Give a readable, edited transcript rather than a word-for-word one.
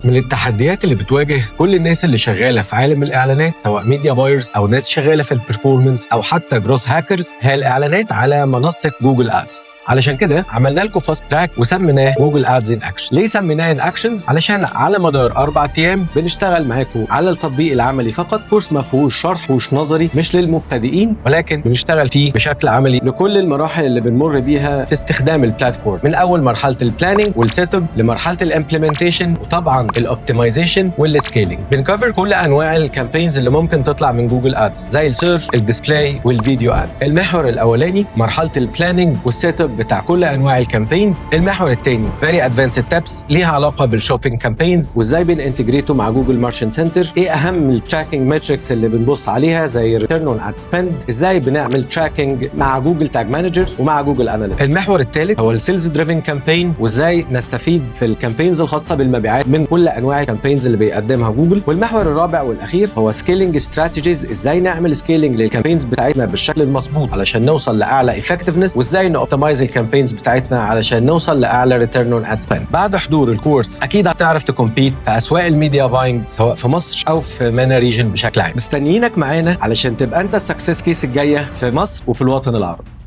من التحديات اللي بتواجه كل الناس اللي شغاله في عالم الاعلانات، سواء ميديا بايرز او ناس شغاله في البرفورمانس او حتى جروث هاكرز، هي الاعلانات على منصه جوجل ادز. علشان كده عملنا لكم فاست تراك وسميناه جوجل ادز ان اكشن. ليه سميناه ان اكشنز؟ علشان على مدار 4 ايام بنشتغل معاكم على التطبيق العملي فقط. كورس ما فيهوش شرح، فيهوش نظري، مش للمبتدئين، ولكن بنشتغل فيه بشكل عملي لكل المراحل اللي بنمر بيها في استخدام البلاتفورم، من اول مرحله البلاننج والسيت اب لمرحله الامبلمنتيشن وطبعا الاوبتمايزيشن والسكيلينج. بنكفر كل انواع الكامبينز اللي ممكن تطلع من جوجل ادز، زي السيرش، الديسبلاي والفيديو ادز. المحور الاولاني مرحله البلاننج والسيت اب بتاع كل انواع الكامبينز. المحور الثاني فيري ادفانسد تابس ليها علاقه بالشوبينج كامبينز وازاي بننتجريته مع جوجل مارشنت سنتر. ايه اهم التراكنج ماتريكس اللي بنبص عليها زي ريتيرن اون اد سبند. ازاي بنعمل تراكنج مع جوجل تاج مانجر ومع جوجل اناليتكس. المحور الثالث هو السيلز دريفن كامبين وازاي نستفيد في الكامبينز الخاصه بالمبيعات من كل انواع الكامبينز اللي بيقدمها جوجل. والمحور الرابع والاخير هو سكيلينج استراتيجيز، ازاي نعمل سكيلينج للكامبينز بتاعتنا بالشكل المظبوط علشان نوصل لاعلى افكتفنس، وازاي نوبتمايز الكامبينز بتاعتنا علشان نوصل لاعلى ريتيرن اون اد سبند. بعد حضور الكورس اكيد هتعرف تكمبيت في اسواق الميديا باينج سواء في مصر او في مانا ريجن بشكل عام. مستنيينك معانا علشان تبقى انت السكسس كيس الجايه في مصر وفي الوطن العربي.